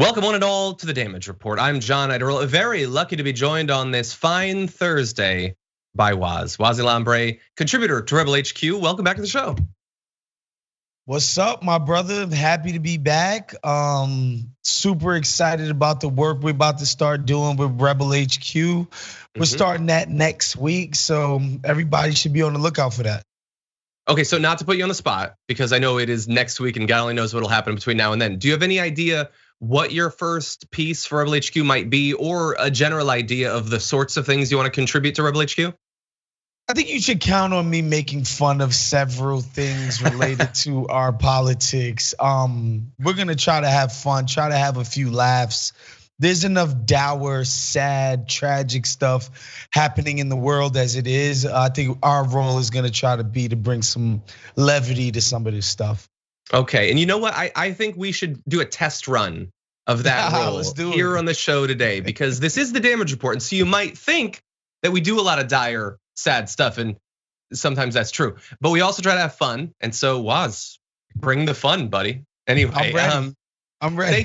Welcome one and all to the Damage Report. I'm John Iderl, very lucky to be joined on this fine Thursday by Wosny Lambre, contributor to Rebel HQ. Welcome back to the show. What's up, my brother? Happy to be back. Super excited about the work we're about to start doing with Rebel HQ. We're starting that next week, so everybody should be on the lookout for that. Okay, so not to put you on the spot, because I know it is next week and God only knows what'll happen between now and then. Do you have any idea what your first piece for Rebel HQ might be, or a general idea of the sorts of things you want to contribute to Rebel HQ? I think you should count on me making fun of several things related to our politics. We're gonna try to have fun, try to have a few laughs. There's enough dour, sad, tragic stuff happening in the world as it is. I think our role is gonna try to be to bring some levity to some of this stuff. Okay, and you know what? I think we should do a test run of that role here on the show today, because this is the Damage Report. And so you might think that we do a lot of dire, sad stuff, and sometimes that's true. But we also try to have fun. And so Woz, bring the fun, buddy. Anyway, I'm ready.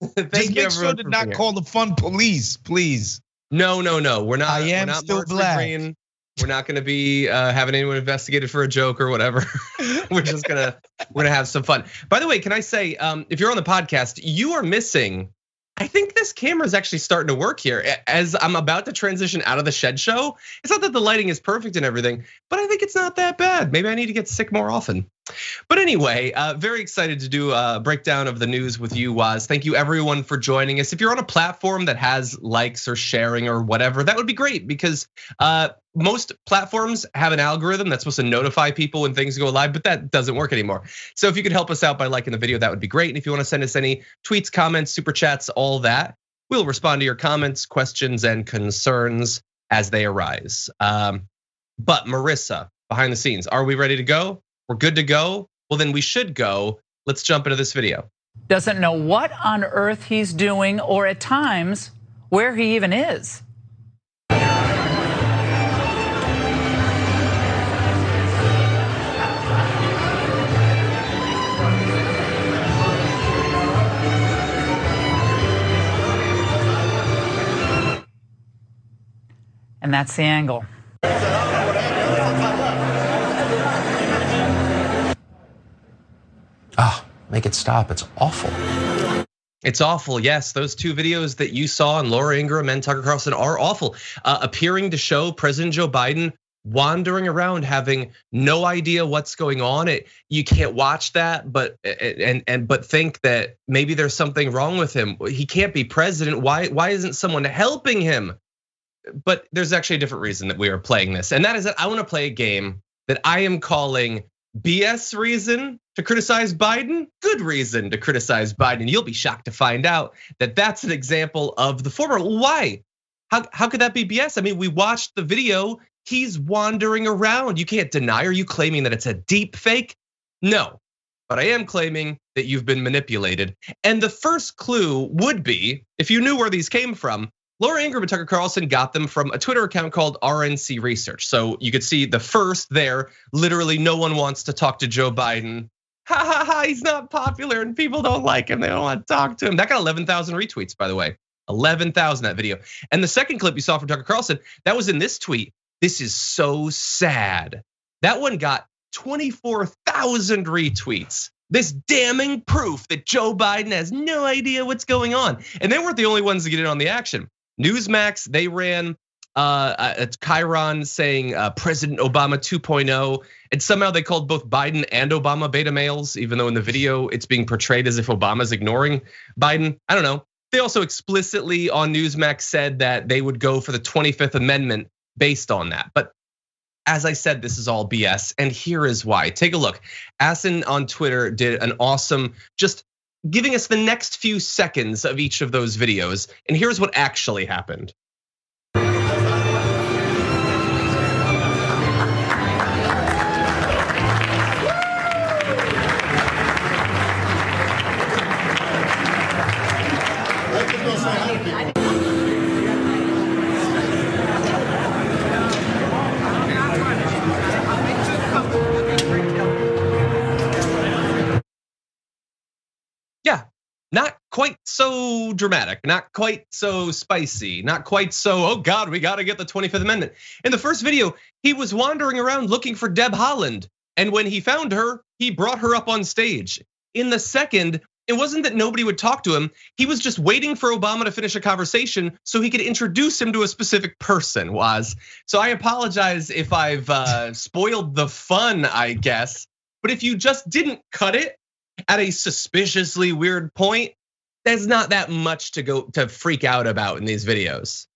Thank you, make sure to not call the fun police, please. No, we're not. I am not still black. Green. We're not gonna be having anyone investigated for a joke or whatever. We're gonna have some fun. By the way, can I say, if you're on the podcast, you are missing. I think this camera is actually starting to work here. As I'm about to transition out of the shed show, it's not that the lighting is perfect and everything, but I think it's not that bad. Maybe I need to get sick more often. But anyway, very excited to do a breakdown of the news with you, Woz. Thank you everyone for joining us. If you're on a platform that has likes or sharing or whatever, that would be great, because most platforms have an algorithm that's supposed to notify people when things go live, but that doesn't work anymore. So if you could help us out by liking the video, that would be great. And if you want to send us any tweets, comments, super chats, all that, we'll respond to your comments, questions, and concerns as they arise. But Marissa, behind the scenes, are we ready to go? We're good to go? Well, then we should go. Let's jump into this video. Doesn't know what on earth he's doing, or at times where he even is. And that's the angle. Make it stop, it's awful. It's awful, yes. Those two videos that you saw on Laura Ingraham and Tucker Carlson are awful. Appearing to show President Joe Biden wandering around, having no idea what's going on. You can't watch that, but think that maybe there's something wrong with him. He can't be president. Why isn't someone helping him? But there's actually a different reason that we are playing this, and that is that I want to play a game that I am calling BS reason to criticize Biden, good reason to criticize Biden. You'll be shocked to find out that that's an example of the former. Why? How could that be BS? I mean, we watched the video. He's wandering around. You can't deny. Are you claiming that it's a deep fake? No, but I am claiming that you've been manipulated. And the first clue would be, if you knew where these came from, Laura Ingraham and Tucker Carlson got them from a Twitter account called RNC Research. So you could see the first there, literally no one wants to talk to Joe Biden. Ha ha ha, he's not popular and people don't like him. They don't want to talk to him. That got 11,000 retweets, by the way. 11,000 that video. And the second clip you saw from Tucker Carlson, that was in this tweet. This is so sad. That one got 24,000 retweets. This damning proof that Joe Biden has no idea what's going on. And they weren't the only ones to get in on the action. Newsmax, they ran a Chiron saying President Obama 2.0, and somehow they called both Biden and Obama beta males, even though in the video it's being portrayed as if Obama's ignoring Biden. I don't know. They also explicitly on Newsmax said that they would go for the 25th Amendment based on that. But as I said, this is all BS, and here is why. Take a look. Asin on Twitter did an awesome, just giving us the next few seconds of each of those videos. And here's what actually happened. Yeah, not quite so dramatic, not quite so spicy, not quite so, oh God, we gotta get the 25th Amendment. In the first video, he was wandering around looking for Deb Haaland. And when he found her, he brought her up on stage. In the second, it wasn't that nobody would talk to him. He was just waiting for Obama to finish a conversation so he could introduce him to a specific person, Woz. So I apologize if I've spoiled the fun, I guess. But if you just didn't cut it at a suspiciously weird point, there's not that much to freak out about in these videos.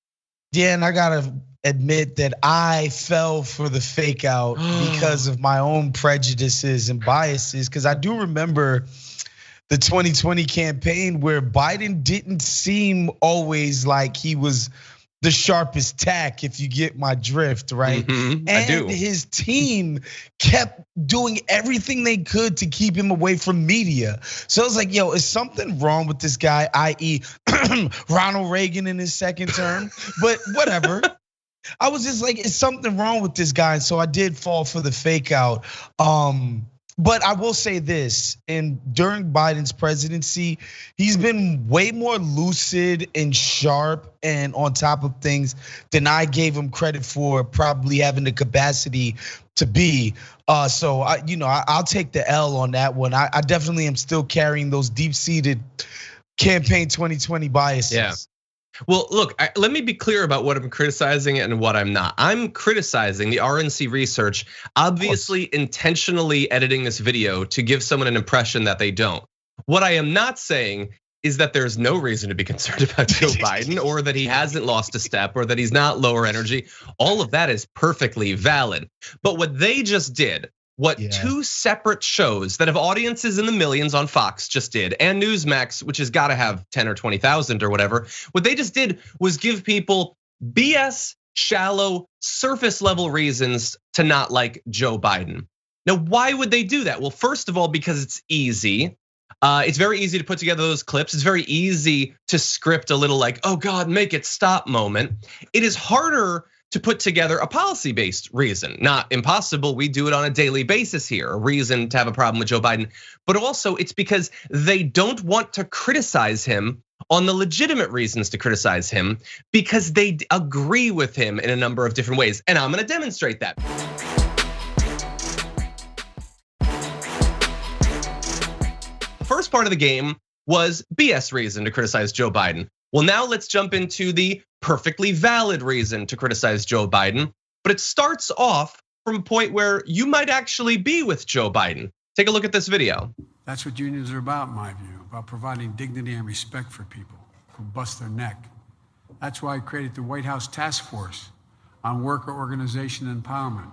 Yeah, and I gotta admit that I fell for the fake out because of my own prejudices and biases. Because I do remember the 2020 campaign where Biden didn't seem always like he was the sharpest tack, if you get my drift, right? I And do. his team kept doing everything they could to keep him away from media. So I was like, yo, is something wrong with this guy, i.e. Ronald Reagan in his second term? But whatever. I was just like, is something wrong with this guy? And so I did fall for the fake out. But I will say this, and during Biden's presidency, he's been way more lucid and sharp and on top of things than I gave him credit for probably having the capacity to be. So I'll take the L on that one. I definitely am still carrying those deep-seated campaign 2020 biases. Yeah. Well, look, let me be clear about what I'm criticizing and what I'm not. I'm criticizing the RNC research, obviously intentionally editing this video to give someone an impression that they don't. What I am not saying is that there's no reason to be concerned about Joe Biden or that he hasn't lost a step or that he's not lower energy. All of that is perfectly valid. But what they just did, what two separate shows that have audiences in the millions on Fox just did, and Newsmax, which has got to have 10 or 20,000 or whatever, what they just did was give people BS, shallow, surface level reasons to not like Joe Biden. Now, why would they do that? Well, first of all, because it's easy. It's very easy to put together those clips. It's very easy to script a little like, oh God, make it stop moment. It is harder to put together a policy-based reason. Not impossible, we do it on a daily basis here, a reason to have a problem with Joe Biden. But also it's because they don't want to criticize him on the legitimate reasons to criticize him because they agree with him in a number of different ways. And I'm gonna demonstrate that. The first part of the game was BS reason to criticize Joe Biden. Well, now let's jump into the perfectly valid reason to criticize Joe Biden. But it starts off from a point where you might actually be with Joe Biden. Take a look at this video. That's what unions are about, in my view, about providing dignity and respect for people who bust their neck. That's why I created the White House Task Force on Worker Organization Empowerment,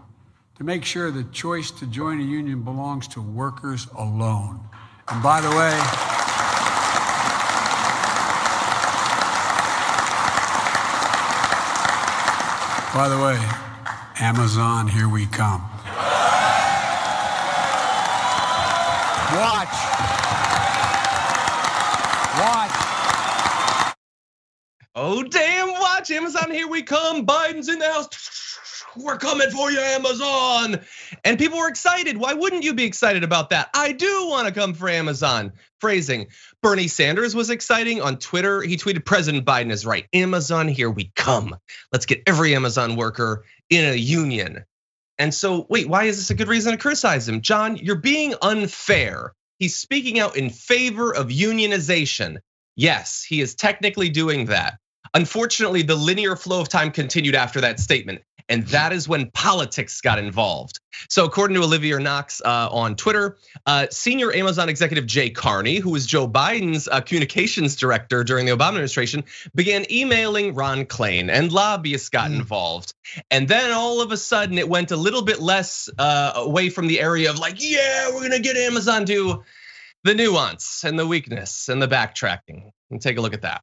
to make sure the choice to join a union belongs to workers alone. And by the way, Amazon, here we come. Watch. Oh, damn, watch, Amazon, here we come. Biden's in the house. We're coming for you, Amazon. And people were excited. Why wouldn't you be excited about that? I do want to come for Amazon. Phrasing. Bernie Sanders was exciting on Twitter. He tweeted, President Biden is right. Amazon, here we come. Let's get every Amazon worker in a union. And so, wait, why is this a good reason to criticize him? John, you're being unfair. He's speaking out in favor of unionization. Yes, he is technically doing that. Unfortunately, the linear flow of time continued after that statement. And that is when politics got involved. So according to Olivia Knox on Twitter, senior Amazon executive Jay Carney, who was Joe Biden's communications director during the Obama administration, began emailing Ron Klain, and lobbyists got involved. And then all of a sudden it went a little bit less away from the area of like, yeah, we're gonna get Amazon to the nuance and the weakness and the backtracking. And take a look at that.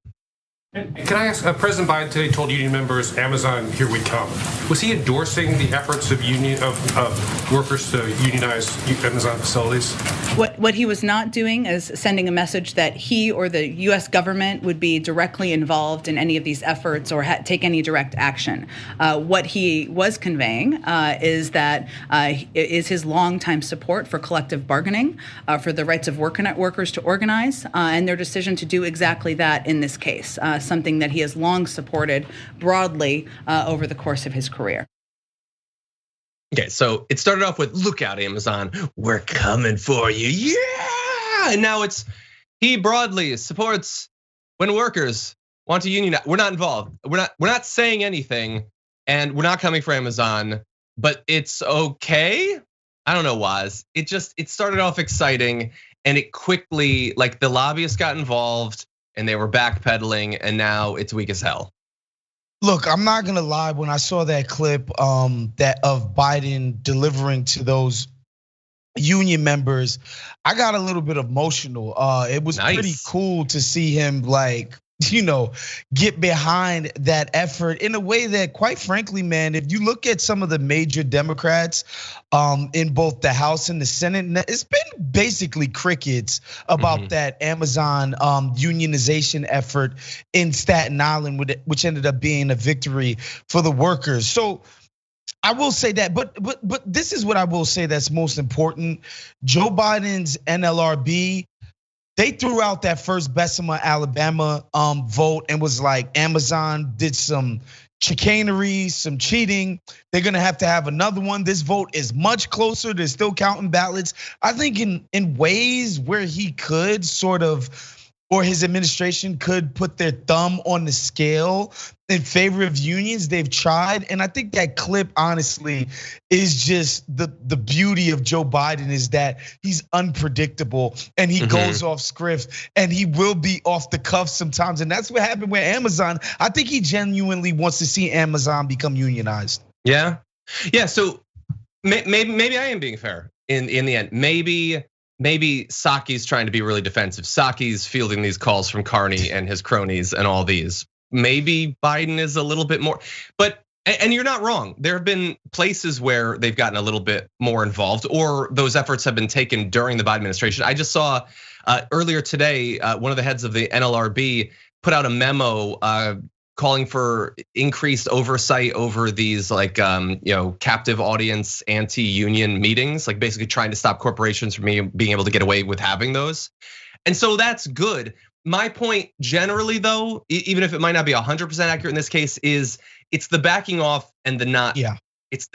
Can I ask, President Biden today told union members, Amazon, here we come. Was he endorsing the efforts of workers to unionize Amazon facilities? What he was not doing is sending a message that he or the U.S. government would be directly involved in any of these efforts or take any direct action. What he was conveying is that is his longtime support for collective bargaining, for the rights of workers to organize, and their decision to do exactly that in this case. Something that he has long supported broadly over the course of his career. Okay, so it started off with, look out, Amazon, we're coming for you, yeah! And now he broadly supports when workers want to unionize. We're not involved. We're not saying anything, and we're not coming for Amazon, but it's okay. I don't know, Woz. It started off exciting, and it quickly, like, the lobbyists got involved, and they were backpedaling, and now it's weak as hell. Look, I'm not gonna lie. When I saw that clip that of Biden delivering to those union members, I got a little bit emotional. It was pretty cool to see him, like, get behind that effort in a way that, quite frankly, man, if you look at some of the major Democrats in both the House and the Senate, it's been basically crickets about that Amazon unionization effort in Staten Island, which ended up being a victory for the workers. So I will say that, but this is what I will say that's most important. Joe Biden's NLRB, they threw out that first Bessemer, Alabama vote and was like, Amazon did some chicanery, some cheating. They're gonna have to have another one. This vote is much closer. They're still counting ballots. I think in ways where he could sort of, or his administration could put their thumb on the scale in favor of unions, they've tried. And I think that clip, honestly, is just the beauty of Joe Biden, is that he's unpredictable and he goes off script and he will be off the cuff sometimes. And that's what happened with Amazon. I think he genuinely wants to see Amazon become unionized. Yeah, so maybe I am being fair in the end. Maybe Psaki's trying to be really defensive. Psaki's fielding these calls from Carney and his cronies and all these. Maybe Biden is a little bit more, and you're not wrong. There have been places where they've gotten a little bit more involved, or those efforts have been taken during the Biden administration. I just saw earlier today, one of the heads of the NLRB put out a memo calling for increased oversight over these, like, captive audience anti-union meetings, like basically trying to stop corporations from being able to get away with having those. And so that's good. My point generally, though, even if it might not be 100% accurate in this case, is it's the backing off and the not. Yeah. It's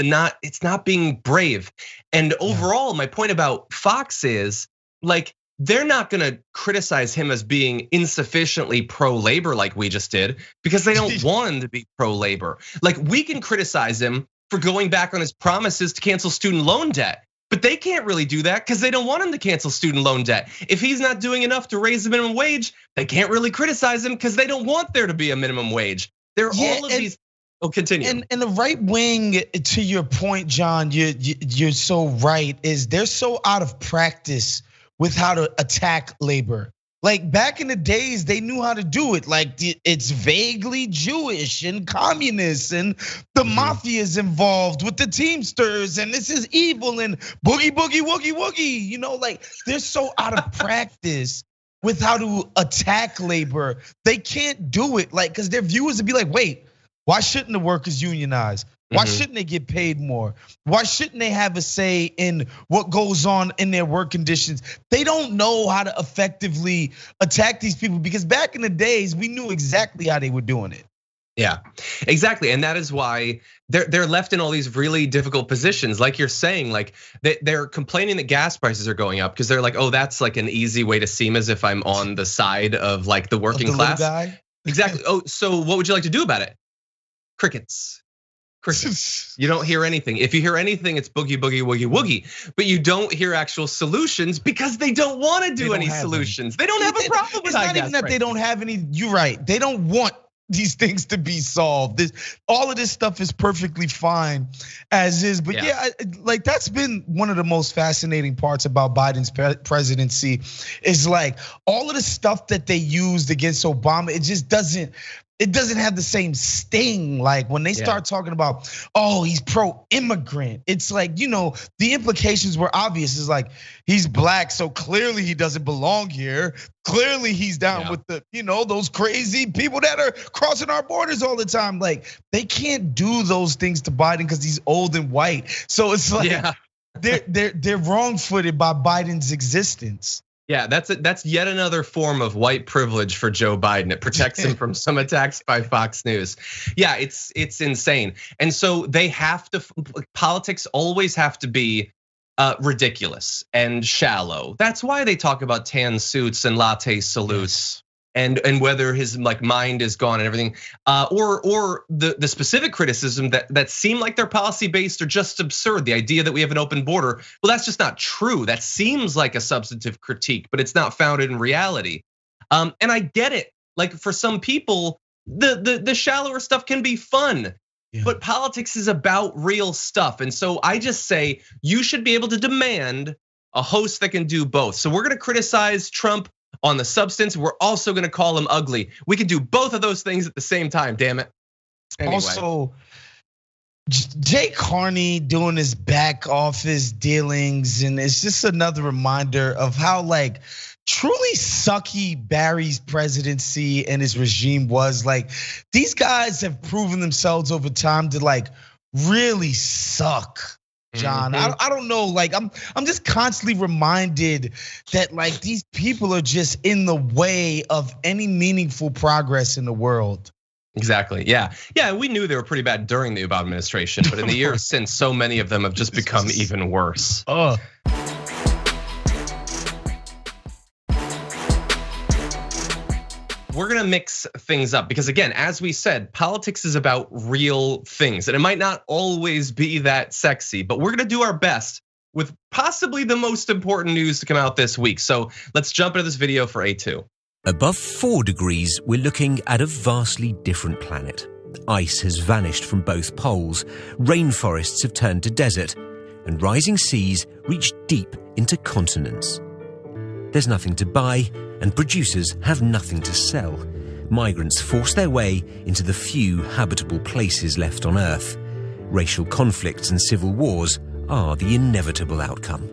not being brave. And overall, my point about Fox is, like, they're not gonna criticize him as being insufficiently pro-labor like we just did, because they don't want him to be pro-labor. Like, we can criticize him for going back on his promises to cancel student loan debt, but they can't really do that because they don't want him to cancel student loan debt. If he's not doing enough to raise the minimum wage, they can't really criticize him because they don't want there to be a minimum wage. There are all of these. Oh, continue. And the right wing, to your point, John, you're so right, is they're so out of practice with how to attack labor. Like, back in the days, they knew how to do it. Like, it's vaguely Jewish and communist, and the mafia is involved with the Teamsters, and this is evil, and boogie, boogie, woogie, woogie. Like, they're so out of practice with how to attack labor. They can't do it, like, because their viewers would be like, wait, why shouldn't the workers unionize? Why shouldn't they get paid more? Why shouldn't they have a say in what goes on in their work conditions? They don't know how to effectively attack these people, because back in the days, we knew exactly how they were doing it. Yeah, exactly. And that is why they're left in all these really difficult positions. Like you're saying, like they're complaining that gas prices are going up because they're like, oh, that's like an easy way to seem as if I'm on the side of, like, the working class. Guy? Exactly. Oh, so what would you like to do about it? Crickets. You don't hear anything. If you hear anything, it's boogie, boogie, woogie, woogie. But you don't hear actual solutions because they don't want to do any solutions. They don't have a problem with It's not even that they don't have any. You're right. They don't want these things to be solved. All of this stuff is perfectly fine as is. But yeah, like that's been one of the most fascinating parts about Biden's presidency is like all of the stuff that they used against Obama, it just doesn't have the same sting. Like when they start talking about, oh, he's pro-immigrant. It's like, the implications were obvious. It's like, he's black, so clearly he doesn't belong here. Clearly he's down with the, those crazy people that are crossing our borders all the time. Like they can't do those things to Biden because he's old and white. So it's like, they're wrong-footed by Biden's existence. Yeah, that's yet another form of white privilege for Joe Biden. It protects him from some attacks by Fox News. Yeah, it's insane. And so they have to, politics always have to be ridiculous and shallow. That's why they talk about tan suits and latte salutes. And whether his mind is gone and everything, or the specific criticism that seem like they're policy based or just absurd. The idea that we have an open border, well, that's just not true. That seems like a substantive critique, but it's not founded in reality. And I get it. Like for some people, the shallower stuff can be fun. But politics is about real stuff. And so I just say you should be able to demand a host that can do both. So we're gonna criticize Trump on the substance. We're also gonna call him ugly. We can do both of those things at the same time, damn it. Anyway. Also, Jay Carney doing his back office dealings, and it's just another reminder of how truly sucky Barry's presidency and his regime was. Like these guys have proven themselves over time to really suck. John, I don't know. I'm just constantly reminded that these people are just in the way of any meaningful progress in the world. Exactly. Yeah. We knew they were pretty bad during the Obama administration, but in the years since, so many of them have just become even worse. We're gonna mix things up because again, as we said, politics is about real things and it might not always be that sexy, but we're gonna do our best with possibly the most important news to come out this week. So let's jump into this video for A2. Above 4 degrees, we're looking at a vastly different planet. Ice has vanished from both poles, rainforests have turned to desert, and rising seas reach deep into continents. There's nothing to buy, and producers have nothing to sell. Migrants force their way into the few habitable places left on Earth. Racial conflicts and civil wars are the inevitable outcome.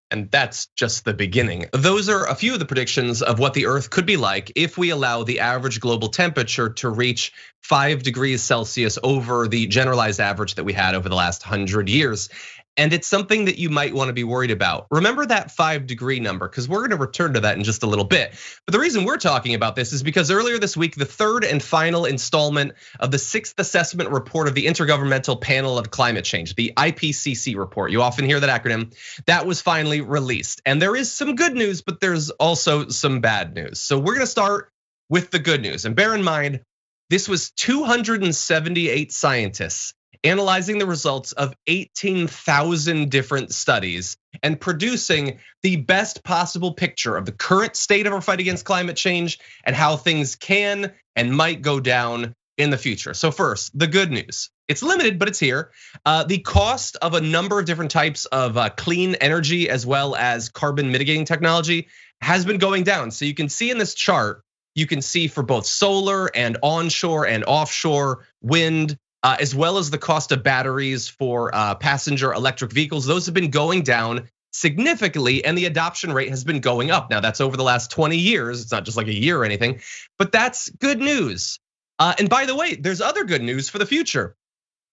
And that's just the beginning. Those are a few of the predictions of what the Earth could be like if we allow the average global temperature to reach 5 degrees Celsius over the generalized average that we had over the last 100 years. And it's something that you might want to be worried about. Remember that 5-degree number, because we're going to return to that in just a little bit. But the reason we're talking about this is because earlier this week, the third and final installment of the 6th assessment report of the Intergovernmental Panel on Climate Change, the IPCC report, you often hear that acronym, that was finally released. And there is some good news, but there's also some bad news. So we're going to start with the good news. And bear in mind, this was 278 scientists analyzing the results of 18,000 different studies and producing the best possible picture of the current state of our fight against climate change and how things can and might go down in the future. So first, the good news. It's limited, but it's here. The cost of a number of different types of clean energy as well as carbon mitigating technology has been going down. So you can see in this chart, you can see for both solar and onshore and offshore wind, as well as the cost of batteries for passenger electric vehicles. Those have been going down significantly and the adoption rate has been going up. Now that's over the last 20 years. It's not just like a year or anything, but that's good news. And by the way, there's other good news for the future.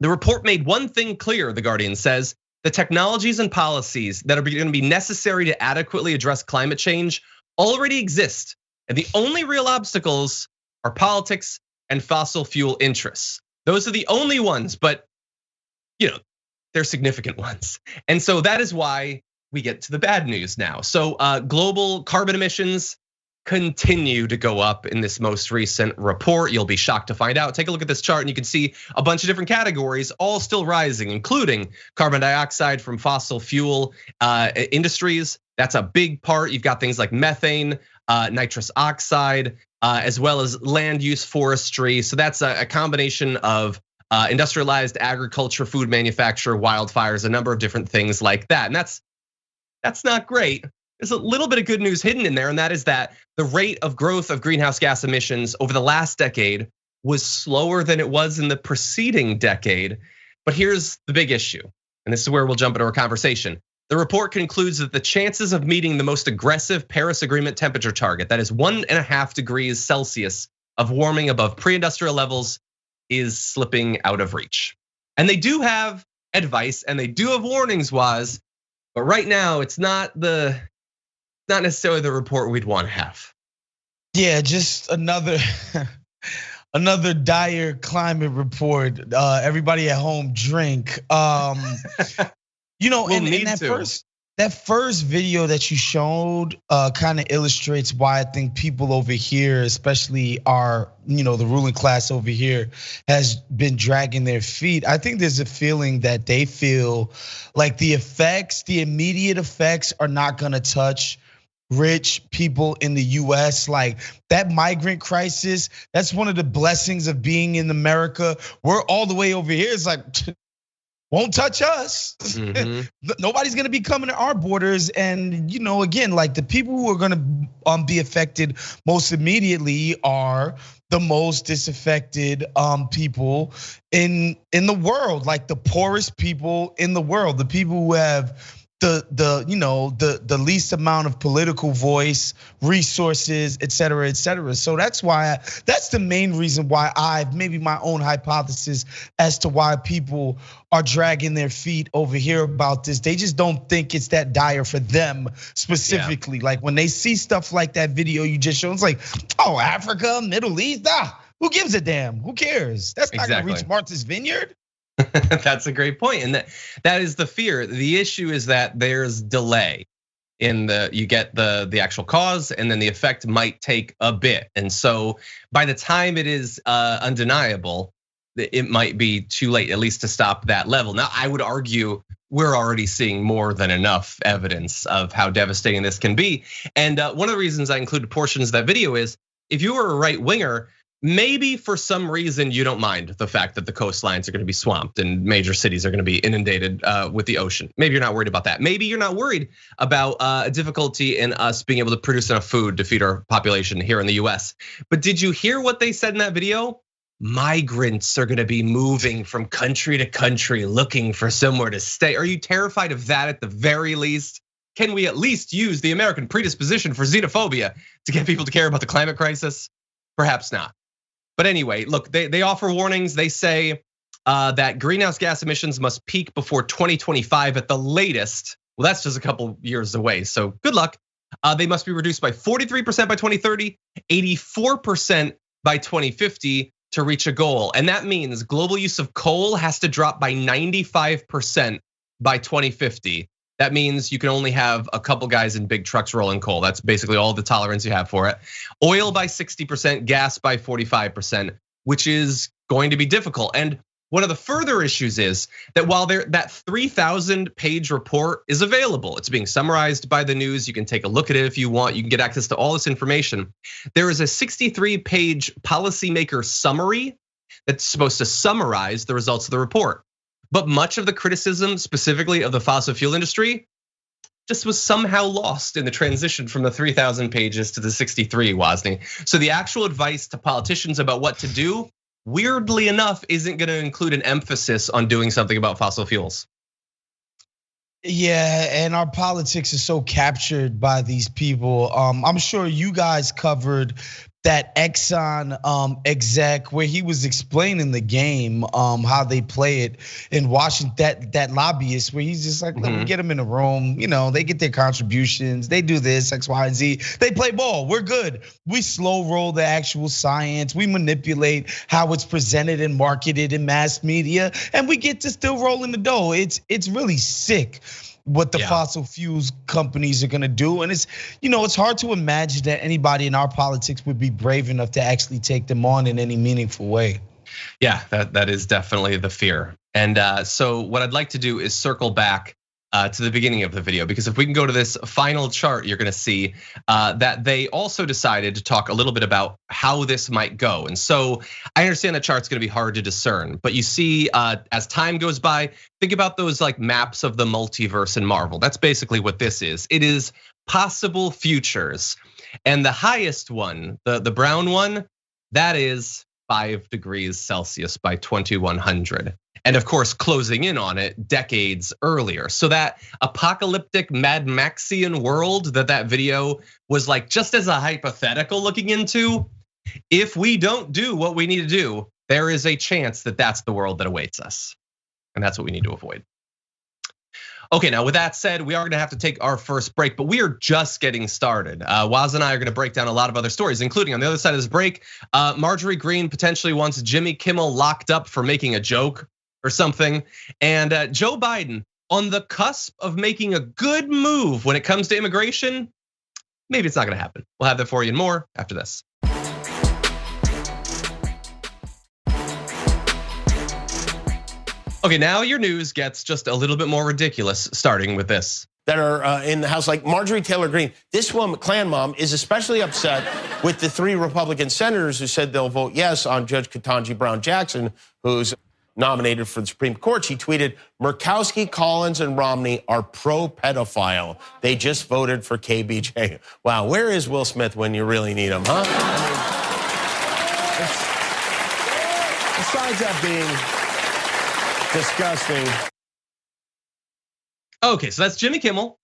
The report made one thing clear, The Guardian says, the technologies and policies that are going to be necessary to adequately address climate change already exist. And the only real obstacles are politics and fossil fuel interests. Those are the only ones, but they're significant ones. And so that is why we get to the bad news now. So global carbon emissions continue to go up in this most recent report. You'll be shocked to find out. Take a look at this chart and you can see a bunch of different categories all still rising, including carbon dioxide from fossil fuel industries. That's a big part. You've got things like methane, nitrous oxide, as well as land use forestry. So that's a combination of industrialized agriculture, food manufacture, wildfires, a number of different things like that. And that's not great. There's a little bit of good news hidden in there, and that is that the rate of growth of greenhouse gas emissions over the last decade was slower than it was in the preceding decade. But here's the big issue, and this is where we'll jump into our conversation. The report concludes that the chances of meeting the most aggressive Paris Agreement temperature target, that is 1.5 degrees Celsius of warming above pre-industrial levels, is slipping out of reach. And they do have advice and they do have warnings, Woz, but right now it's not necessarily the report we'd want to have. Yeah, just another another dire climate report. Everybody at home drink. You know, We'll and need that to. first video that you showed kind of illustrates why I think people over here, especially the ruling class over here, has been dragging their feet. I think there's a feeling that they feel like the immediate effects are not gonna touch rich people in the US. Like that migrant crisis, that's one of the blessings of being in America. We're all the way over here. It's like, won't touch us. Nobody's gonna be coming to our borders. And again, like the people who are gonna be affected most immediately are the most disaffected people in the world, like the poorest people in the world, the people who have the least amount of political voice, resources, et cetera, et cetera. So that's the main reason why maybe my own hypothesis as to why people are dragging their feet over here about this. They just don't think it's that dire for them specifically. Yeah. Like when they see stuff like that video you just showed, it's like, oh, Africa, Middle East, who gives a damn? Who cares? That's not gonna reach Martha's Vineyard. That's a great point, and that is the fear. The issue is that there's delay in you get the actual cause, and then the effect might take a bit. And so by the time it is undeniable, it might be too late, at least to stop that level. Now, I would argue we're already seeing more than enough evidence of how devastating this can be. And one of the reasons I included portions of that video is if you were a right winger, maybe for some reason you don't mind the fact that the coastlines are gonna be swamped and major cities are gonna be inundated with the ocean. Maybe you're not worried about that. Maybe you're not worried about a difficulty in us being able to produce enough food to feed our population here in the US. But did you hear what they said in that video? Migrants are gonna be moving from country to country looking for somewhere to stay. Are you terrified of that at the very least? Can we at least use the American predisposition for xenophobia to get people to care about the climate crisis? Perhaps not. But anyway, look, they offer warnings. They say that greenhouse gas emissions must peak before 2025 at the latest. Well, that's just a couple years away, so good luck. They must be reduced by 43% by 2030, 84% by 2050 to reach a goal. And that means global use of coal has to drop by 95% by 2050. That means you can only have a couple guys in big trucks rolling coal. That's basically all the tolerance you have for it. Oil by 60%, gas by 45%, which is going to be difficult. And one of the further issues is that while that 3,000-page report is available, it's being summarized by the news. You can take a look at it if you want. You can get access to all this information. There is a 63-page policymaker summary that's supposed to summarize the results of the report. But much of the criticism, specifically of the fossil fuel industry, just was somehow lost in the transition from the 3,000 pages to the 63, Wosny. So the actual advice to politicians about what to do, weirdly enough, isn't gonna include an emphasis on doing something about fossil fuels. Yeah, and our politics is so captured by these people. I'm sure you guys covered that Exxon exec where he was explaining the game, how they play it in Washington, that lobbyist where he's just like, let me get them in a room, they get their contributions, they do this, X, Y, and Z, they play ball, we're good. We slow roll the actual science, we manipulate how it's presented and marketed in mass media, and we get to still roll in the dough. It's really sick what the fossil fuels companies are gonna do. And it's hard to imagine that anybody in our politics would be brave enough to actually take them on in any meaningful way. Yeah, that is definitely the fear. And so what I'd like to do is circle back to the beginning of the video, because if we can go to this final chart, you're gonna see that they also decided to talk a little bit about how this might go. And so I understand that chart's gonna be hard to discern, but you see as time goes by, think about those like maps of the multiverse in Marvel. That's basically what this is. It is possible futures. And the highest one, the brown one, that is 5 degrees Celsius by 2100. And of course, closing in on it decades earlier. So that apocalyptic Mad Maxian world that video was like just as a hypothetical looking into, if we don't do what we need to do, there is a chance that that's the world that awaits us. And that's what we need to avoid. Okay, now with that said, we are gonna have to take our first break, but we are just getting started. Waz and I are gonna break down a lot of other stories, including on the other side of this break, Marjorie Greene potentially wants Jimmy Kimmel locked up for making a joke or something. And Joe Biden on the cusp of making a good move when it comes to immigration. Maybe it's not gonna happen. We'll have that for you and more after this. Okay, now your news gets just a little bit more ridiculous, starting with this. That are in the House, like Marjorie Taylor Greene. This woman, Klan mom, is especially upset with the 3 Republican senators who said they'll vote yes on Judge Ketanji Brown Jackson, who's nominated for the Supreme Court. She tweeted, Murkowski, Collins, and Romney are pro-pedophile. They just voted for KBJ. Wow, where is Will Smith when you really need him, huh? Besides that being disgusting. Okay, so that's Jimmy Kimmel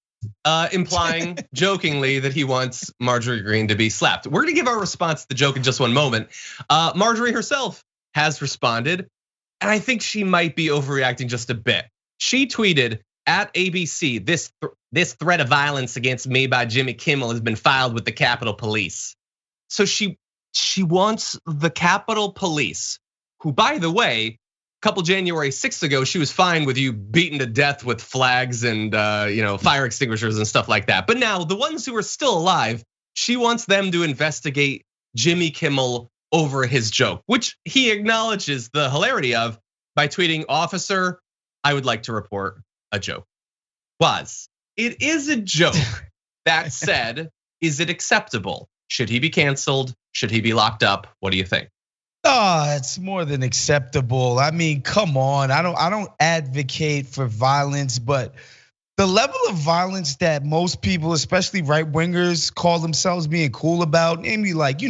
implying jokingly that he wants Marjorie Greene to be slapped. We're gonna give our response to the joke in just one moment. Marjorie herself has responded, and I think she might be overreacting just a bit. She tweeted at ABC, this threat of violence against me by Jimmy Kimmel has been filed with the Capitol Police. So she wants the Capitol Police, who, by the way, a couple January 6th ago, she was fine with you beaten to death with flags and fire extinguishers and stuff like that. But now the ones who are still alive, she wants them to investigate Jimmy Kimmel over his joke, which he acknowledges the hilarity of by tweeting, "Officer, I would like to report a joke." It is a joke. That said, is it acceptable? Should he be canceled? Should he be locked up? What do you think? Oh, it's more than acceptable. I mean, come on. I don't advocate for violence, but the level of violence that most people, especially right wingers, call themselves being cool about, namely like,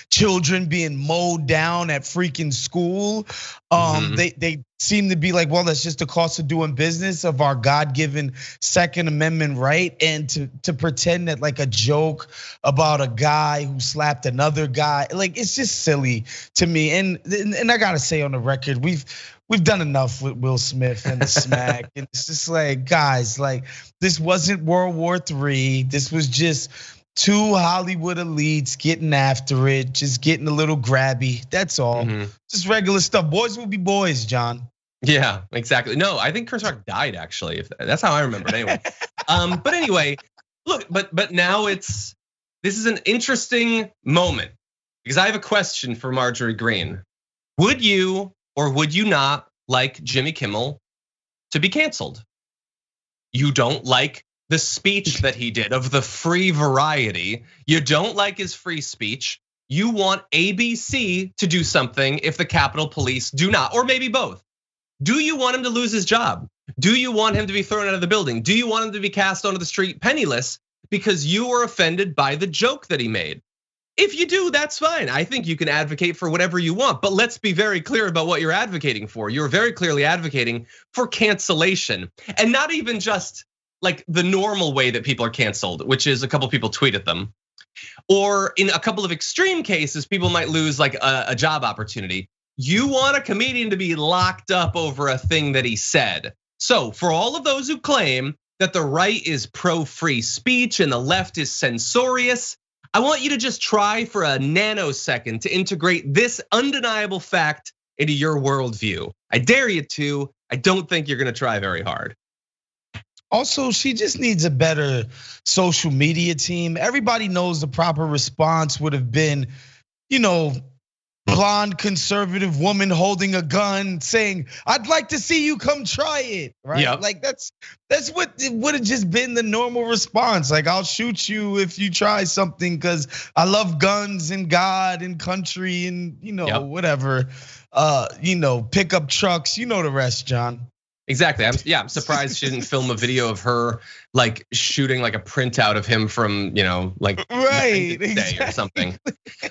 children being mowed down at freaking school. They seem to be like, well, that's just the cost of doing business of our God-given Second Amendment right. And to pretend that like a joke about a guy who slapped another guy, like it's just silly to me. And I gotta say on the record, we've done enough with Will Smith and the smack. And it's just like, guys, like this wasn't World War III. This was just 2 Hollywood elites getting after it, just getting a little grabby. That's all. Just regular stuff. Boys will be boys, John. Yeah, exactly. No, I think Chris Rock died actually. That's how I remember it anyway. But anyway, look, but now this is an interesting moment because I have a question for Marjorie Greene. Would you or would you not like Jimmy Kimmel to be canceled? You don't like the speech that he did of the free variety. You don't like his free speech. You want ABC to do something if the Capitol Police do not, or maybe both. Do you want him to lose his job? Do you want him to be thrown out of the building? Do you want him to be cast onto the street penniless because you were offended by the joke that he made? If you do, that's fine. I think you can advocate for whatever you want, but let's be very clear about what you're advocating for. You're very clearly advocating for cancellation, and not even just like the normal way that people are canceled, which is a couple people tweet at them. Or in a couple of extreme cases, people might lose like a job opportunity. You want a comedian to be locked up over a thing that he said. So for all of those who claim that the right is pro-free speech and the left is censorious, I want you to just try for a nanosecond to integrate this undeniable fact into your worldview. I dare you to. I don't think you're gonna try very hard. Also, she just needs a better social media team. Everybody knows the proper response would have been, blonde conservative woman holding a gun saying, "I'd like to see you come try it," right? Yep. Like that's what it would have just been the normal response. Like, I'll shoot you if you try something because I love guns and God and country and whatever. Pickup trucks. You know the rest, John. Exactly. I'm surprised she didn't film a video of her like shooting like a printout of him from like right Day or something.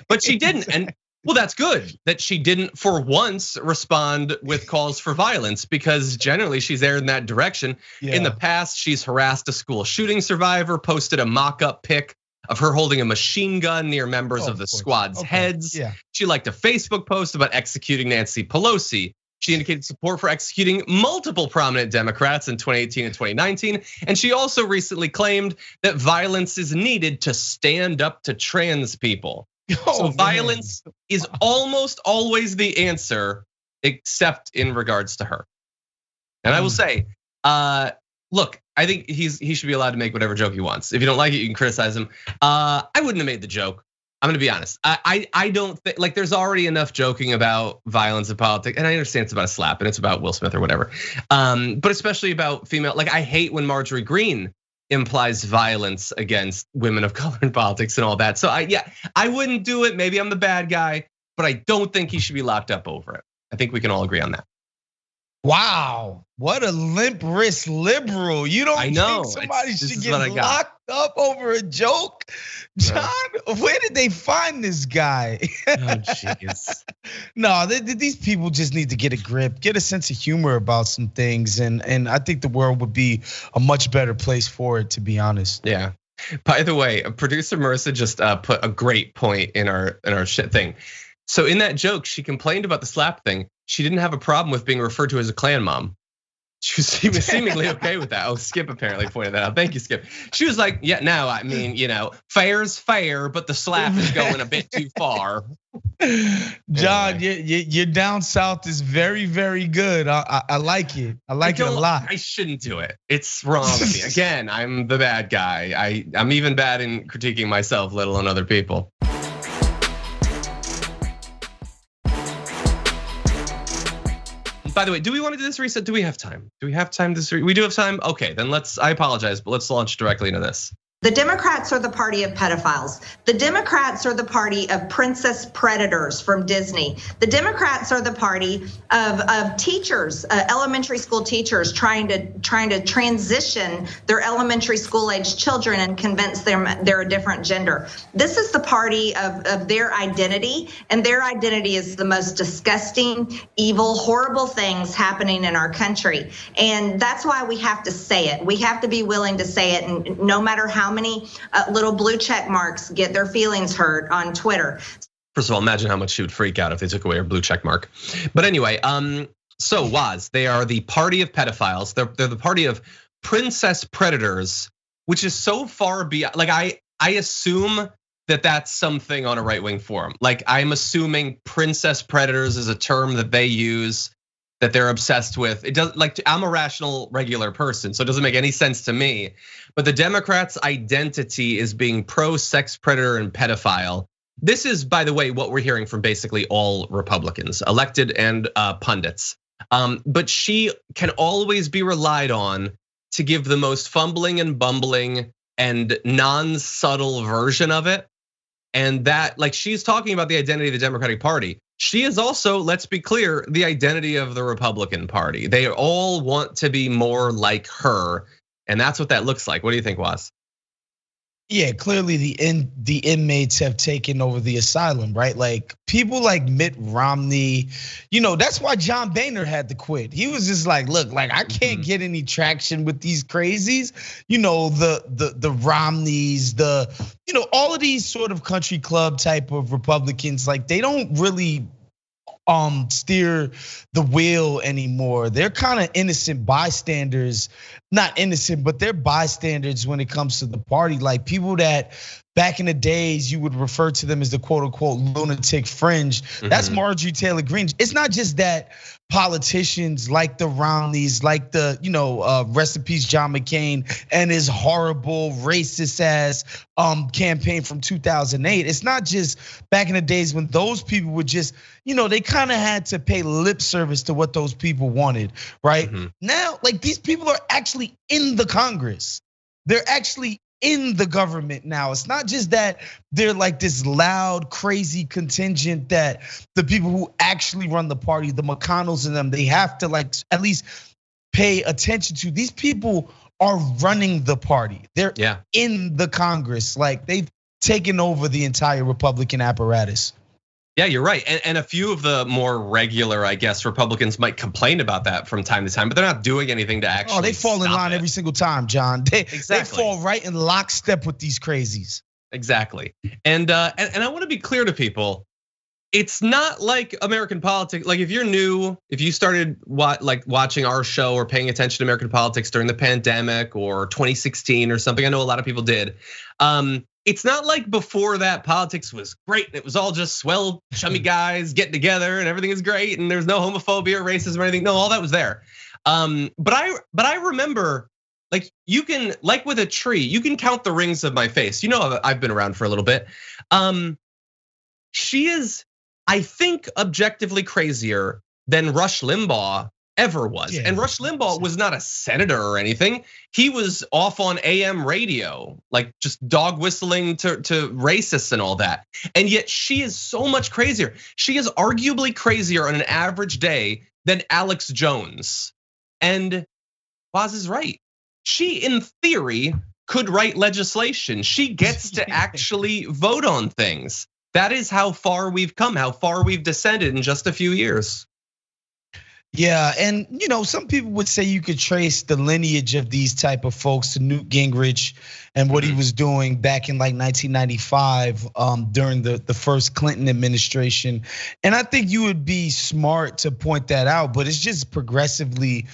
But she didn't, and well, that's good that she didn't for once respond with calls for violence, because generally she's there in that direction. Yeah. In the past, she's harassed a school shooting survivor, posted a mock-up pic of her holding a machine gun near members of the squad's heads. Yeah. She liked a Facebook post about executing Nancy Pelosi. She indicated support for executing multiple prominent Democrats in 2018 and 2019. And she also recently claimed that violence is needed to stand up to trans people. So violence is almost always the answer, except in regards to her. And I will say, look, I think he should be allowed to make whatever joke he wants. If you don't like it, you can criticize him. I wouldn't have made the joke. I'm gonna be honest. I don't think, like, there's already enough joking about violence in politics, and I understand it's about a slap and it's about Will Smith or whatever. But especially about female, like, I hate when Marjorie Greene implies violence against women of color in politics and all that. So I wouldn't do it. Maybe I'm the bad guy, but I don't think he should be locked up over it. I think we can all agree on that. Wow, what a limp wrist liberal. You don't think somebody should get locked up over a joke? John, where did they find this guy? Oh, jeez. No, these people just need to get a grip, get a sense of humor about some things. And I think the world would be a much better place for it, to be honest. Yeah. By the way, producer Marissa just put a great point in our shit thing. So in that joke, she complained about the slap thing. She didn't have a problem with being referred to as a Klan mom. She was seemingly okay with that. Oh, Skip apparently pointed that out. Thank you, Skip. She was like, yeah, no, I mean, fair's fair, but the slap is going a bit too far. John, your down south is very, very good. I like it. I like it a lot. I shouldn't do it. It's wrong of me. Again, I'm the bad guy. I'm even bad in critiquing myself, let alone other people. By the way, do we want to do this reset? Do we have time? We do have time? Okay, then I apologize, but let's launch directly into this. The Democrats are the party of pedophiles. The Democrats are the party of princess predators from Disney. The Democrats are the party of teachers, elementary school teachers trying to transition their elementary school age children and convince them they're a different gender. This is the party of their identity, and their identity is the most disgusting, evil, horrible things happening in our country. And that's why we have to say it. We have to be willing to say it, and no matter how many little blue check marks get their feelings hurt on Twitter. First of all, imagine how much she would freak out if they took away her blue check mark. But anyway, so Woz, they are the party of pedophiles. They're the party of princess predators, which is so far beyond. Like, I assume that that's something on a right-wing forum. Like, I'm assuming princess predators is a term that they use, that they're obsessed with. It doesn't, like, I'm a rational, regular person, so it doesn't make any sense to me. But the Democrats' identity is being pro-sex predator and pedophile. This is, by the way, what we're hearing from basically all Republicans, elected and pundits. But she can always be relied on to give the most fumbling and bumbling and non-subtle version of it. And that, like, she's talking about the identity of the Democratic Party. She is also, let's be clear, the identity of the Republican Party. They all want to be more like her, and that's what that looks like. What do you think, Woz? Yeah, clearly the inmates have taken over the asylum, right? Like, people like Mitt Romney, that's why John Boehner had to quit. He was just like, look, like, I can't get any traction with these crazies. The Romneys, all of these sort of country club type of Republicans, like, they don't really steer the wheel anymore. They're kind of innocent bystanders, not innocent, but they're bystanders when it comes to the party. Like, people that back in the days, you would refer to them as the quote unquote lunatic fringe. That's Marjorie Taylor Greene. It's not just that politicians like the Romneys, like the, rest in peace John McCain and his horrible racist ass campaign from 2008. It's not just back in the days when those people would just, they kind of had to pay lip service to what those people wanted, right? Now, like, these people are actually in the Congress. They're actually in the government now. It's not just that they're like this loud, crazy contingent that the people who actually run the party, the McConnells and them, they have to like at least pay attention to. These people are running the party. They're in the Congress. Like, they've taken over the entire Republican apparatus. Yeah, you're right. And a few of the more regular, I guess, Republicans might complain about that from time to time, but they're not doing anything to actually. Oh, they fall in line every single time, John. They Exactly. fall right in lockstep with these crazies. Exactly. And I want to be clear to people. It's not like American politics. Like, if you're new, if you started watching our show or paying attention to American politics during the pandemic or 2016 or something, I know a lot of people did. It's not like before that politics was great and it was all just swell, chummy guys getting together and everything is great and there's no homophobia or racism or anything. No, all that was there. But I remember, like, you can, like with a tree, you can count the rings of my face. I've been around for a little bit. She is, I think, objectively crazier than Rush Limbaugh ever was. And Rush Limbaugh was not a senator or anything. He was off on AM radio, like just dog whistling to racists and all that. And yet she is so much crazier. She is arguably crazier on an average day than Alex Jones. And Woz is right. She, in theory, could write legislation. She gets to actually vote on things. That is how far we've come, how far we've descended in just a few years. Yeah, and some people would say you could trace the lineage of these type of folks to Newt Gingrich and what he was doing back in like 1995 during the first Clinton administration. And I think you would be smart to point that out, but it's just progressively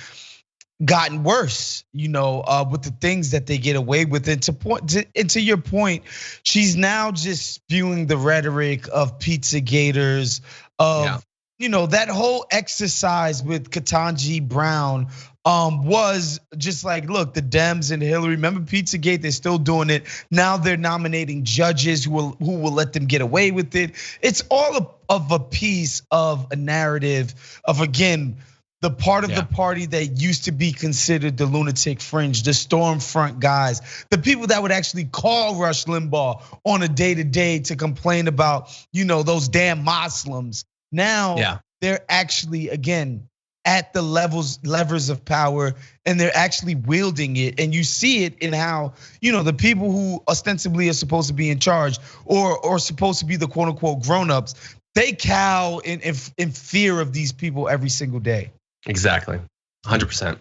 gotten worse, with the things that they get away with. And to your point, she's now just spewing the rhetoric of pizza gators, of that whole exercise with Ketanji Brown was just like, look, the Dems and Hillary, remember Pizzagate? They're still doing it. Now they're nominating judges who will let them get away with it. It's all of a piece of a narrative of, again, the part of the party that used to be considered the lunatic fringe, the Stormfront guys, the people that would actually call Rush Limbaugh on a day-to-day to complain about, those damn Muslims. Now they're actually, again, at the levers of power, and they're actually wielding it. And you see it in how, the people who ostensibly are supposed to be in charge or supposed to be the quote unquote grown-ups, they cower in fear of these people every single day. Exactly, 100%.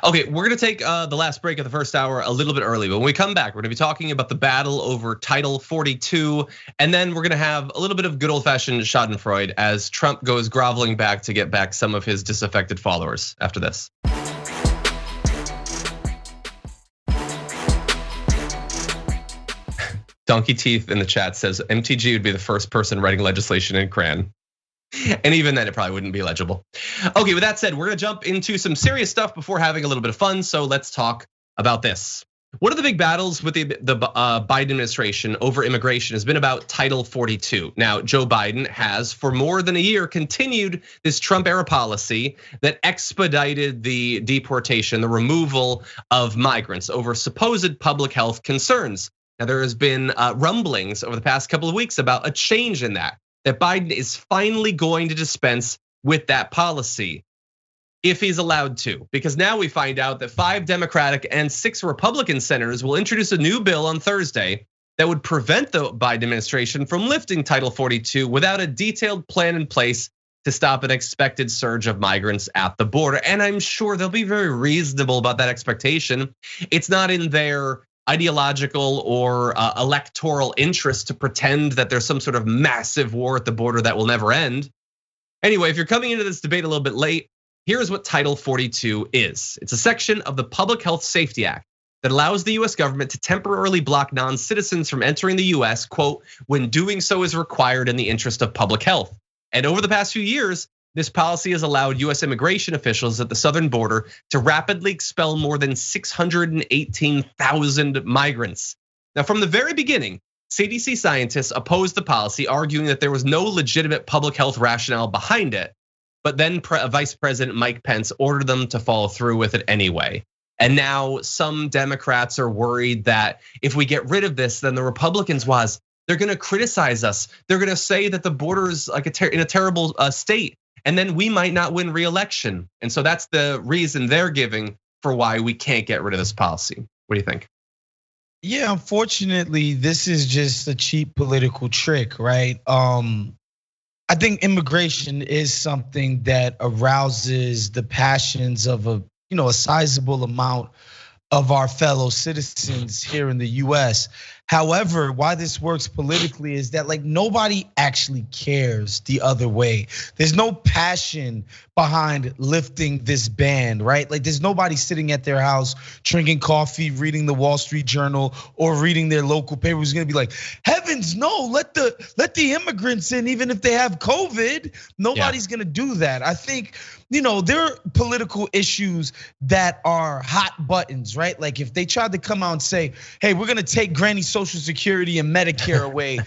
Okay, we're gonna take the last break of the first hour a little bit early, but when we come back, we're gonna be talking about the battle over Title 42, and then we're gonna have a little bit of good old-fashioned schadenfreude as Trump goes groveling back to get back some of his disaffected followers after this. Donkey Teeth in the chat says MTG would be the first person writing legislation in CRAN. And even then, it probably wouldn't be legible. Okay, with that said, we're gonna jump into some serious stuff before having a little bit of fun. So let's talk about this. One of the big battles with the Biden administration over immigration has been about Title 42. Now, Joe Biden has, for more than a year, continued this Trump-era policy that expedited the deportation, the removal of migrants over supposed public health concerns. Now, there has been rumblings over the past couple of weeks about a change in that Biden is finally going to dispense with that policy if he's allowed to. Because now we find out that 5 Democratic and 6 Republican senators will introduce a new bill on Thursday that would prevent the Biden administration from lifting Title 42 without a detailed plan in place to stop an expected surge of migrants at the border. And I'm sure they'll be very reasonable about that expectation. It's not in their ideological or electoral interest to pretend that there's some sort of massive war at the border that will never end. Anyway, if you're coming into this debate a little bit late, here's what Title 42 is. It's a section of the Public Health Safety Act that allows the US government to temporarily block non-citizens from entering the US, quote, when doing so is required in the interest of public health. And over the past few years, this policy has allowed US immigration officials at the southern border to rapidly expel more than 618,000 migrants. Now, from the very beginning, CDC scientists opposed the policy, arguing that there was no legitimate public health rationale behind it. But then Vice President Mike Pence ordered them to follow through with it anyway. And now some Democrats are worried that if we get rid of this, then the Republicans, they're gonna criticize us. They're gonna say that the border is like in a terrible state, and then we might not win re-election. And so that's the reason they're giving for why we can't get rid of this policy. What do you think? Yeah, unfortunately, this is just a cheap political trick, right? I think immigration is something that arouses the passions of a sizable amount of our fellow citizens here in the US. However, why this works politically is that like nobody actually cares the other way. There's no passion behind lifting this ban, right? Like there's nobody sitting at their house drinking coffee, reading the Wall Street Journal or reading their local paper who's gonna be like, heavens no, let the immigrants in even if they have COVID. Nobody's gonna do that. I think there are political issues that are hot buttons, right? Like if they tried to come out and say, hey, we're gonna take Granny's Social Security and Medicare away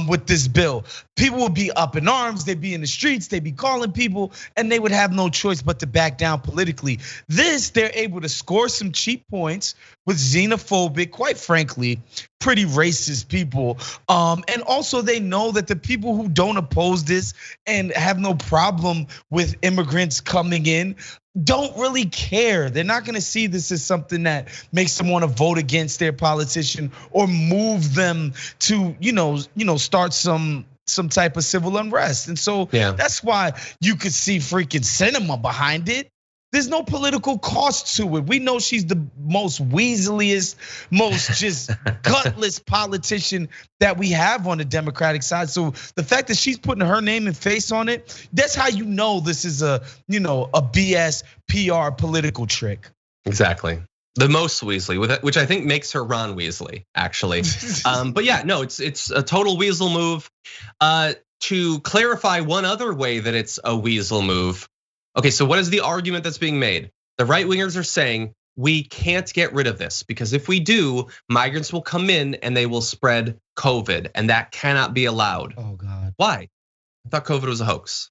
with this bill, people would be up in arms, they'd be in the streets, they'd be calling people, and they would have no choice but to back down politically. They're able to score some cheap points with xenophobic, quite frankly, pretty racist people. And also they know that the people who don't oppose this and have no problem with immigrants coming in don't really care. They're not gonna see this as something that makes them wanna vote against their politician or move them to, start some type of civil unrest. And so that's why you could see freaking cinema behind it. There's no political cost to it. We know she's the most weaseliest, most just gutless politician that we have on the Democratic side. So the fact that she's putting her name and face on it, that's how you know this is a BS PR political trick. Exactly. The most Weasley, which I think makes her Ron Weasley, actually. But yeah, no, it's a total weasel move. To clarify one other way that it's a weasel move. Okay, so what is the argument that's being made? The right wingers are saying we can't get rid of this because if we do, migrants will come in and they will spread COVID, and that cannot be allowed. Oh God. Why? I thought COVID was a hoax.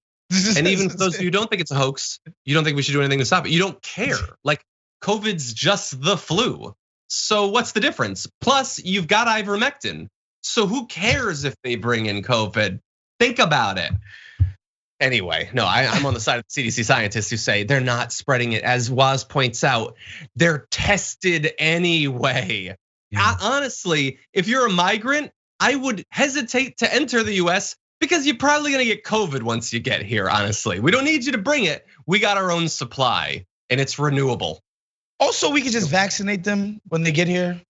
And even for those of you who don't think it's a hoax, you don't think we should do anything to stop it. You don't care. Like COVID's just the flu. So what's the difference? Plus, you've got ivermectin. So who cares if they bring in COVID? Think about it. Anyway, no, I'm on the side of the CDC scientists who say they're not spreading it. As Woz points out, they're tested anyway. Honestly, if you're a migrant, I would hesitate to enter the US because you're probably gonna get COVID once you get here, honestly. We don't need you to bring it. We got our own supply and it's renewable. Also, we could just vaccinate them when they get here.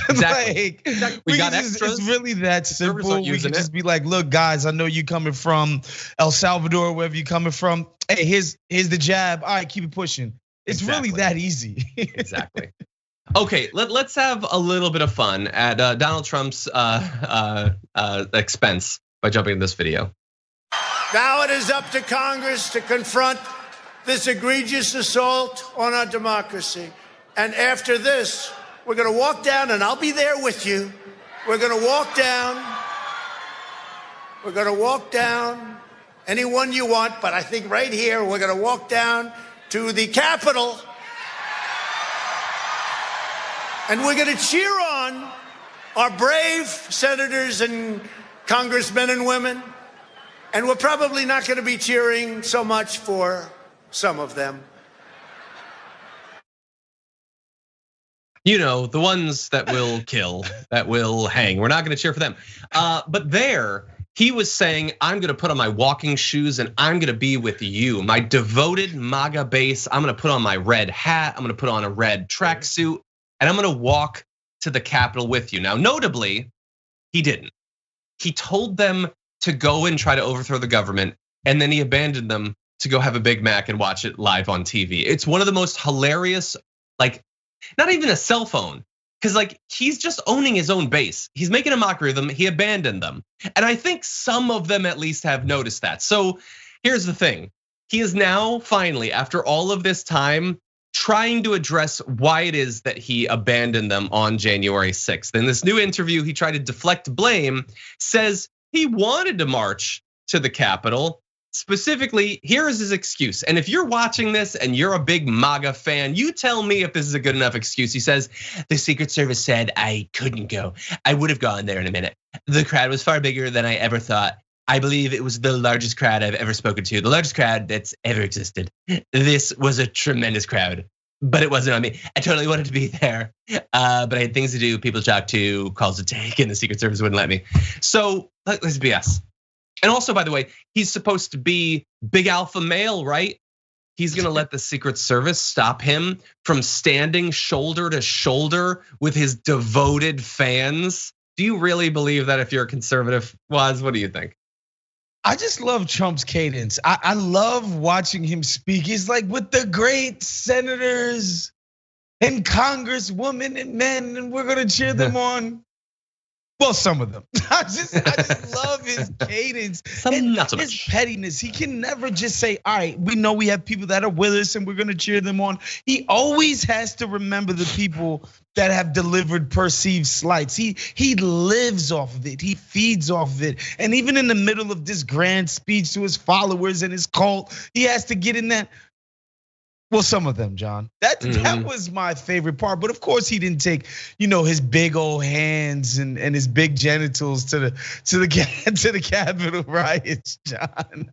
Exactly. We got extras. It's really that simple. We can just be like, look, guys, I know you coming from El Salvador, wherever you coming from. Hey, here's the jab. All right, keep it pushing. It's really that easy. Exactly. Okay, let's have a little bit of fun at Donald Trump's expense by jumping in this video. Now it is up to Congress to confront this egregious assault on our democracy. And after this, we're gonna walk down, and I'll be there with you. We're gonna walk down. We're gonna walk down anyone you want, but I think right here, we're gonna walk down to the Capitol. And we're gonna cheer on our brave senators and congressmen and women. And we're probably not gonna be cheering so much for some of them. The ones that will kill, that will hang. We're not gonna cheer for them. But there, he was saying, I'm gonna put on my walking shoes and I'm gonna be with you. My devoted MAGA base, I'm gonna put on my red hat, I'm gonna put on a red tracksuit, and I'm gonna walk to the Capitol with you. Now, notably, he didn't. He told them to go and try to overthrow the government, and then he abandoned them to go have a Big Mac and watch it live on TV. It's one of the most hilarious, not even a cell phone. Because like he's just owning his own base. He's making a mockery of them. He abandoned them. And I think some of them at least have noticed that. So here's the thing. He is now finally, after all of this time, trying to address why it is that he abandoned them on January 6th. In this new interview, he tried to deflect blame, says he wanted to march to the Capitol. Specifically, here is his excuse. And if you're watching this and you're a big MAGA fan, you tell me if this is a good enough excuse. He says, the Secret Service said I couldn't go. I would have gone there in a minute. The crowd was far bigger than I ever thought. I believe it was the largest crowd I've ever spoken to, the largest crowd that's ever existed. This was a tremendous crowd, but it wasn't on me. I totally wanted to be there, but I had things to do, people to talk to, calls to take, and the Secret Service wouldn't let me. So let's BS. And also, by the way, he's supposed to be big alpha male, right? He's gonna let the Secret Service stop him from standing shoulder to shoulder with his devoted fans. Do you really believe that if you're a conservative, Woz? What do you think? I just love Trump's cadence. I love watching him speak. He's like with the great senators and congresswomen and men, and we're gonna cheer them on. Well, some of them. I just love his cadence. Some not so much. His pettiness. He can never just say, all right, we know we have people that are with us and we're gonna cheer them on. He always has to remember the people that have delivered perceived slights. He lives off of it. He feeds off of it. And even in the middle of this grand speech to his followers and his cult, he has to get in that. Well, some of them, John. That was my favorite part. But of course, he didn't take, his big old hands and his big genitals to the Capitol riots, John.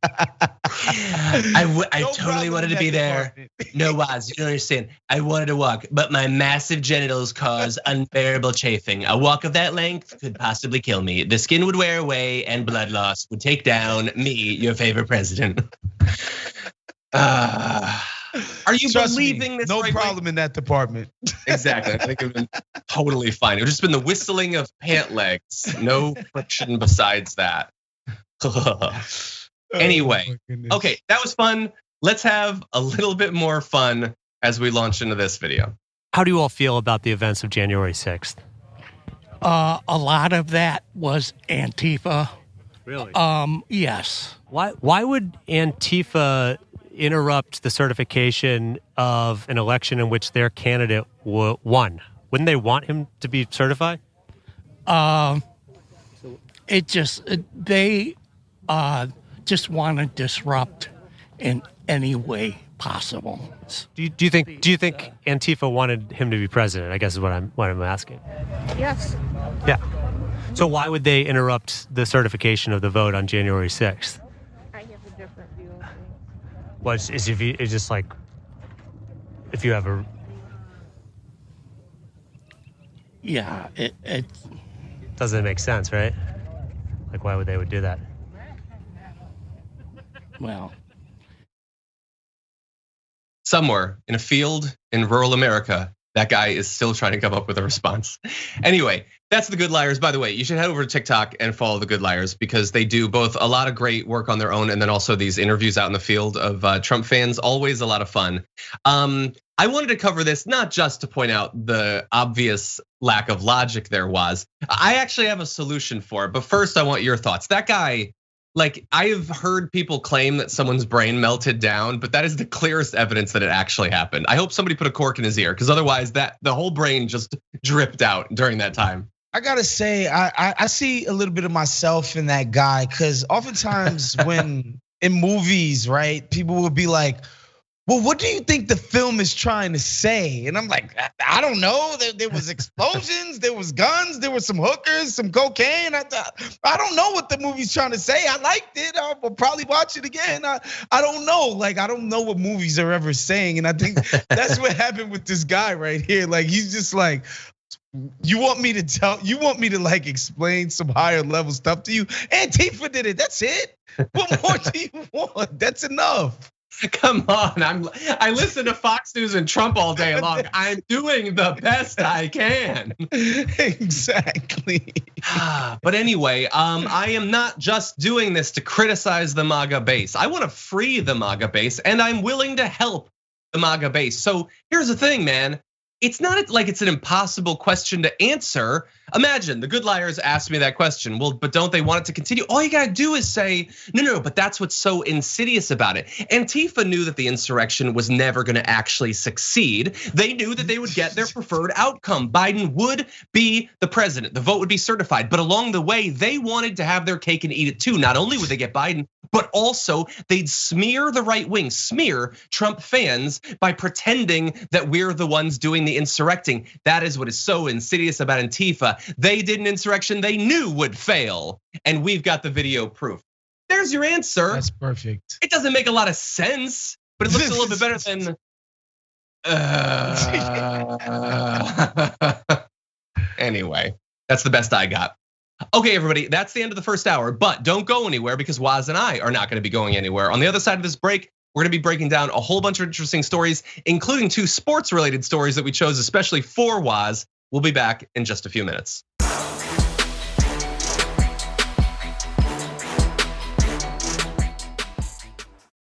I totally wanted to be there. No, Woz, you don't understand. I wanted to walk, but my massive genitals cause unbearable chafing. A walk of that length could possibly kill me. The skin would wear away, and blood loss would take down me, your favorite president. Are you believing this? No problem in that department. Exactly. I think it would have been totally fine. It would have just been the whistling of pant legs. No friction besides that. Anyway, okay, that was fun. Let's have a little bit more fun as we launch into this video. How do you all feel about the events of January 6th? A lot of that was Antifa. Really? Yes. Why would Antifa interrupt the certification of an election in which their candidate won? Wouldn't they want him to be certified? They just want to disrupt in any way possible. Do you think Antifa wanted him to be president? I guess is what I'm asking. Yes. Yeah. So why would they interrupt the certification of the vote on January 6th? I have a different view of things. Well, it's just like if you have a. Yeah, it doesn't make sense, right? Like, why would they do that? Well, somewhere in a field in rural America, that guy is still trying to come up with a response. Anyway, that's the Good Liars. By the way, you should head over to TikTok and follow the Good Liars because they do both a lot of great work on their own and then also these interviews out in the field of Trump fans. Always a lot of fun. I wanted to cover this not just to point out the obvious lack of logic there was. I actually have a solution for it, but first I want your thoughts. That guy, like, I've heard people claim that someone's brain melted down, but that is the clearest evidence that it actually happened. I hope somebody put a cork in his ear, because otherwise the whole brain just dripped out during that time. I gotta say, I see a little bit of myself in that guy, because oftentimes when in movies, right, people will be like, well, what do you think the film is trying to say? And I'm like, I don't know. There was explosions, there was guns, there was some hookers, some cocaine. I don't know what the movie's trying to say. I liked it. I'll probably watch it again. I don't know. Like, I don't know what movies are ever saying. And I think that's what happened with this guy right here. Like, he's just like, you want me to like explain some higher level stuff to you? Antifa did it. That's it. What more do you want? That's enough. Come on, I listen to Fox News and Trump all day long. I'm doing the best I can. Exactly. But anyway, I am not just doing this to criticize the MAGA base. I want to free the MAGA base, and I'm willing to help the MAGA base. So here's the thing, man. it's not like it's an impossible question to answer. Imagine the good liars asked me that question. Well, but don't they want it to continue? All you gotta do is say, no, but that's what's so insidious about it. Antifa knew that the insurrection was never gonna actually succeed. They knew that they would get their preferred outcome. Biden would be the president. The vote would be certified. But along the way, they wanted to have their cake and eat it too. Not only would they get Biden, but also they'd smear the right wing, smear Trump fans by pretending that we're the ones doing the insurrecting. That is what is so insidious about Antifa. They did an insurrection they knew would fail, and we've got the video proof. There's your answer. That's perfect. It doesn't make a lot of sense, but it looks a little bit better than. Anyway, that's the best I got. Okay, everybody, that's the end of the first hour, but don't go anywhere because Woz and I are not gonna be going anywhere. On the other side of this break, we're gonna be breaking down a whole bunch of interesting stories, including 2 sports-related stories that we chose especially for Woz. We'll be back in just a few minutes.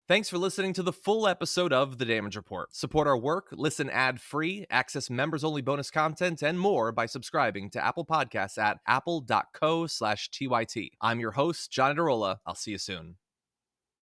Thanks for listening to the full episode of The Damage Report. Support our work, listen ad-free, access members-only bonus content, and more by subscribing to Apple Podcasts at apple.co/TYT. I'm your host, John Adarola. I'll see you soon.